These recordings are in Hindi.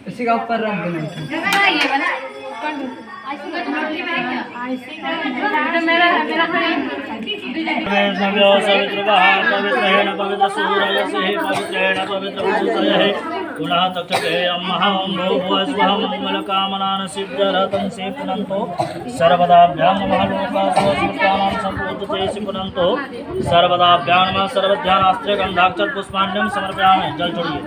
इसी का ऊपर रख देना। पुनः तक्षते मंगल कामनान सिद्ध्यर्थं से पुनन्तो सर्वदाभ्यां नमः लोकासुरस्मृतानां सम्पूर्णते पुनन्तो सर्वदाभ्यां नमः सर्वध्यानास्त्रे गन्धाक्षत पुष्पाण्यं समर्पयामि। जल छोड़िए।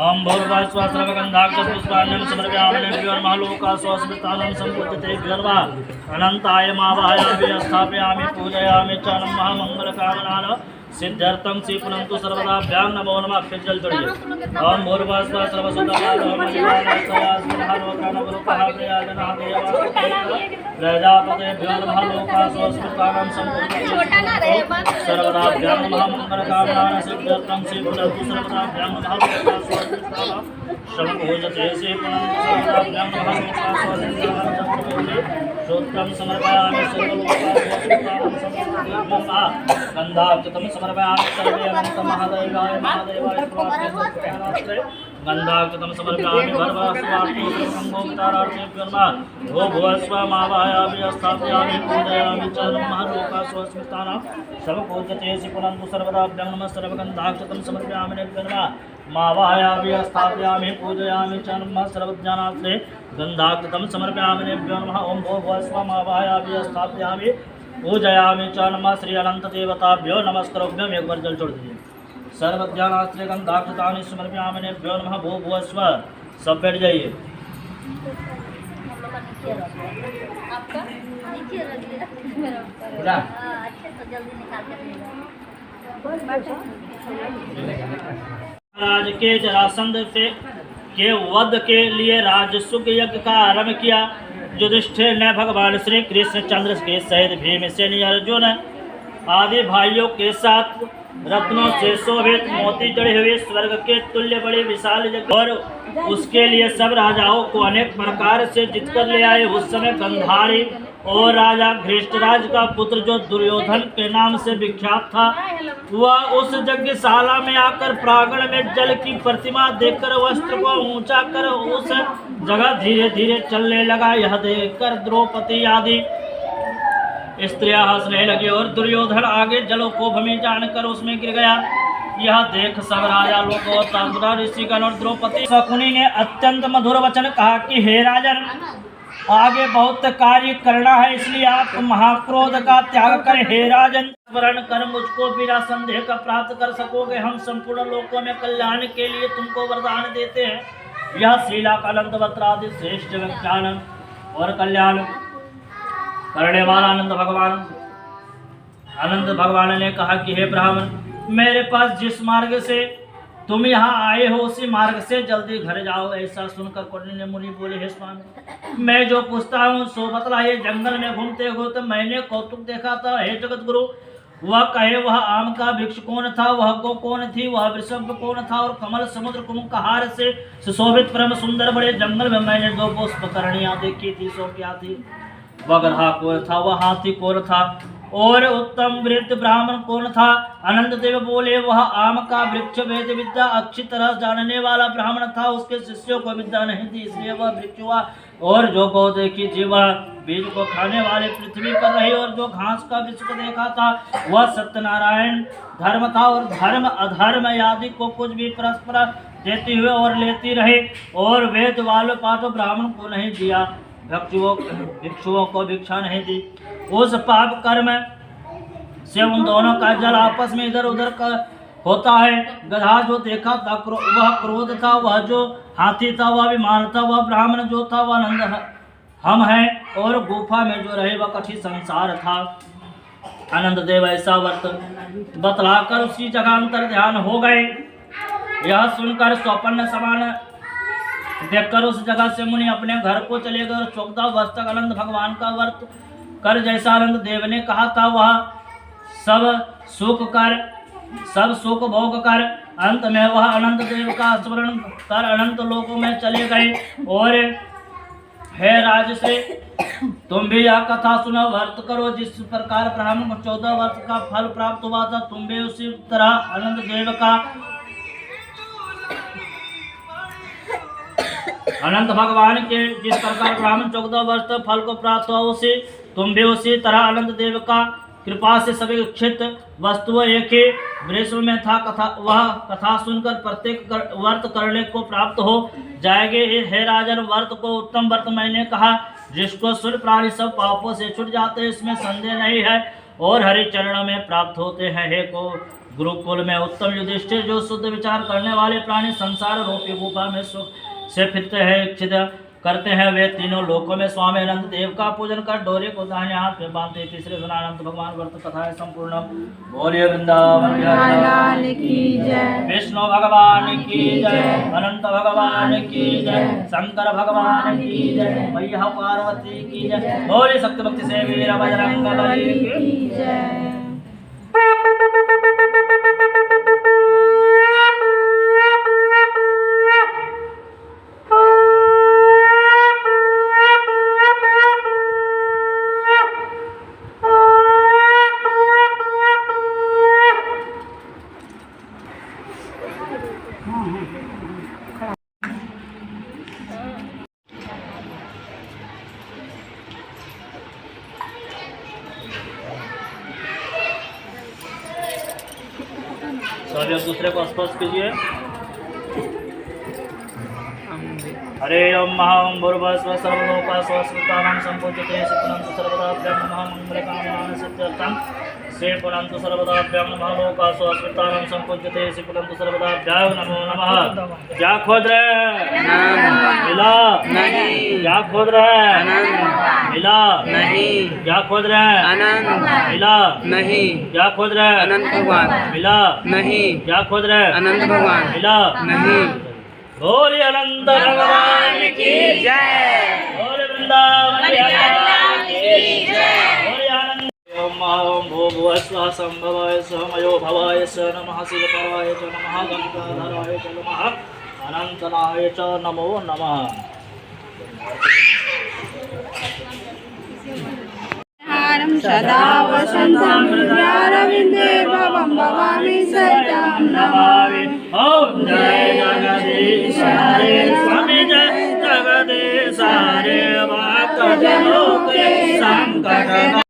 ओम भूर्भुवः स्वः सर्वगन्धाक्षत पुष्पाण्यं समर्पयामि। नमः लोकासुरस्मृतानां सम्पूर्णते अनन्ताय मावाहयामि स्थापयामि पूजयामि च। नमः मंगल कामनान सिद्ध्यर्थं से पुनन्तु सर्वदाभ्यां नमो नमः। फिर जल चढ़िए। ओम भूर्भुवः स्वः प्रजापतेभ्यो नमः लोकासुरस्मृतानां सम्पूर्णते सर्वदाभ्यां नमः मंगल कामनान सिद्ध्यर्थं से पुनन्तु सर्वदाभ्यां नमः लोकासुरस्मृतानां सम्पूर्णते से पुनन्तु सर्वदाभ्यां नमः लोकासुरस्मृतानां सम्पूर्णते श्रोत्रं समर्पयामि सर्वलोकासुरस्मृतानां सम्पूर्णते गन्धाक्षतं समर्पयामि सर्वे अनंत महादेवाय महादेवाय स्वाहा गन्धाक्षतं समर्पयामि भर्गस्वात्मोपचारार्थेभ्यो नमः। भो भुवस्व मावाहयामि स्थापयामि पूजयामि च। नमः लोकासुरस्मृतानां सर्वपूज्यते पुनन्तु सर्वदाभ्यां नमः सर्वगन्धाक्षतं समर्पयामि नमः। मावाहयामि स्थापयामि पूजयामि च। नमः सर्वज्ञानात्रे गन्धाक्षतं समर्पयामि नमः। ओम भो भुवस्व मावाहयामि स्थापयामि पूजयामि च। नमः श्री अनंत देवताभ्यो नमस्कारोभ्यम। एक बार जल छोड़ दीजिए। सर्वज्ञानास्त्रे गन्धाक्षतानि समर्पयामि नमः। भो भुवः स्वः। सब बैठ जाइए। राज के जरासंध से के वध के लिए राजसुख यज्ञ का आरंभ किया। युधिष्ठिर ने भगवान श्री कृष्ण चंद्र के सहित भीमसेन अर्जुन आदि भाइयों के साथ रत्नों से शोभित मोती जड़े हुए स्वर्ग के तुल्य बड़े विशाल यज्ञ और उसके लिए सब राजाओं को अनेक प्रकार से जीतकर ले आए। उस समय गंधारी और राजा धृष्टराज का पुत्र जो दुर्योधन के नाम से विख्यात था, वह उस यज्ञशाला में आकर प्रांगण में जल की प्रतिमा देखकर वस्त्र को ऊंचा कर उस जगह धीरे धीरे चलने लगा। यह देखकर द्रौपदी आदि स्त्रियां हंसने लगी और दुर्योधन आगे जलोकोभ में जानकर उसमें गिर गया। यह देख सब राजा लोग और तांत्रा ऋषिगण और द्रौपदी शकुनी ने अत्यंत मधुर वचन कहा कि हे राजन, आगे बहुत कार्य करना है, इसलिए आप महाक्रोध का त्याग कर हे राजन स्मरण कर मुझको बिना संदेह का प्राप्त कर सकोगे। हम संपूर्ण लोकों में कल्याण के लिए तुमको वरदान देते हैं। यह श्रीलाकानंद वत्रादि श्रेष्ठ विज्ञान और कल्याण करने वाला आनंद भगवान ने कहा कि हे ब्राह्मण, मेरे पास जिस मार्ग से तुम यहाँ आए हो उसी मार्ग से जल्दी घर जाओ। ऐसा सुनकर कौंडिन्य मुनि बोले, हे स्वामी, मैं जो पूछता हूँ सो बतलाइए। जंगल में घूमते घूमते मैंने कौतुक देखा था। हे जगत गुरु, वह कहे वह आम का वृक्ष कौन था, वह गो कौन थी, वह वृषभ कौन था, और कमल समुद्र कुमकहार से सुशोभित परम सुंदर बड़े जंगल में मैंने दो पुष्पकरणियां देखी थी, सो क्या थी? बगरहा कौन था, वह हाथी कौन था, और उत्तम वृद्ध ब्राह्मण कौन था? अनंत देव बोले, वह आम का वृक्ष वेद विद्या अच्छी तरह जानने वाला ब्राह्मण था। उसके शिष्यों को विद्या नहीं थी, इसलिए वह वृक्ष हुआ। और जो गौ देखी थी वह बीज को खाने वाले पृथ्वी पर रही, और जो घास का वृक्ष को देखा था वह सत्यनारायण धर्म था। और धर्म अधर्म आदि को कुछ भी परस्पर देती हुए और लेती रही, और वेद वाले पाठ ब्राह्मण को नहीं दिया, भिक्षुओं को भिक्षा नहीं दी। उस पाप कर्म से उन दोनों का जल आपस में इधर उधर होता है। गधा जो देखा था वह क्रोध था, वह जो हाथी था वह अभिमान था, वह ब्राह्मण जो था वह आनंद हम हैं, और गुफा में जो रहे वह कठिन संसार था। आनंद देव ऐसा वर्त बतलाकर उसी जगह अंतर ध्यान हो गए। यह सुनकर स्वप्न समान देखकर उस जगह से मुनि अपने घर को चले गए, और 14 वर्ष तक आनंद भगवान का व्रत कर जैसा आनंद देव ने कहा था वह सब सुख भोग कर अंत में वह अनंत देव का स्मरण कर अनंत लोकों में चले गए। और हे राजश्री, तुम भी यह कथा सुनो, व्रत करो। जिस प्रकार ब्राह्मण को 14 वर्ष का फल प्राप्त हुआ था, तुम भी उसी तरह अनंत देव का, अनंत भगवान के जिस प्रकार ब्राह्मण 14 वर्ष तक फल को प्राप्त हुआ, उसी तुम भी उसी तरह अनंत देव का कृपा से सभी इच्छित वस्तु एक ही वृक्ष में था। वह कथा सुनकर प्रत्येक व्रत करने को प्राप्त हो जाएंगे। हे राजन, व्रत को उत्तम व्रत मैंने कहा, जिसको सुन प्राणी सब पापों से छूट जाते हैं, इसमें संदेह नहीं है, और हरि चरण में प्राप्त होते हैं। हे को गुरुकुल में उत्तम युधिष्ठिर, जो शुद्ध विचार करने वाले प्राणी संसार रूपी गुफा में सुख से फिरते हैं, इच्छित करते हैं, वे तीनों लोकों में स्वामी अनंत देव का पूजन कर डोरे को दाहिने हाथ में बांधते। तीसरे दिन अनंत भगवान व्रत कथा है संपूर्ण। बोलिए वृंदावन की जय, विष्णु भगवान की जय, अनंत भगवान की जय, शंकर भगवान की जय, मैया पार्वती की जय। बोलिए शक्ति भक्ति से वीर बजरंग बली की जय। सभी एक दूसरे को स्पर्श कीजिए। हरे ओम महाओम भूर्भुवस्सुः सर्वलोकाः स्वस्मितानां सम्पूज्यते शिवनन्तु सर्वदाभ्यां नमः मङ्गलकामनां सिद्ध्यर्थं शिवनन्तु सर्वदाभ्यां नमः लोकाः स्वस्मितानां सम्पूज्यते शिवनन्तु सर्वदाभ्यां नमो नमः। क्या खोज रहे मिला नहीं, क्या खोज रहे मिला नहीं, क्या खोज रहे आनंद मिला नहीं, क्या खोज रहे अनंत भगवान मिला नहीं, क्या खोज रहे अनंत भगवान मिला नहीं। बोलिए अनंत भगवान की जय, बोलिए वृंदावन की जय, बोलिए आनंद। ओम ओम भूर्भुवस्सुः संभवाय समयो भवाय च नमः, शिवतराय च नमः, गंगाधराय च नमः, अनंतनाय च नमो नमः। सदा वसन्तं हृदयारविन्दे भवं भवामि सहितं नमामि। ओम जय जगदीश हरे स्वामी, जय जगदीश हरे, भक्त जनों के संकट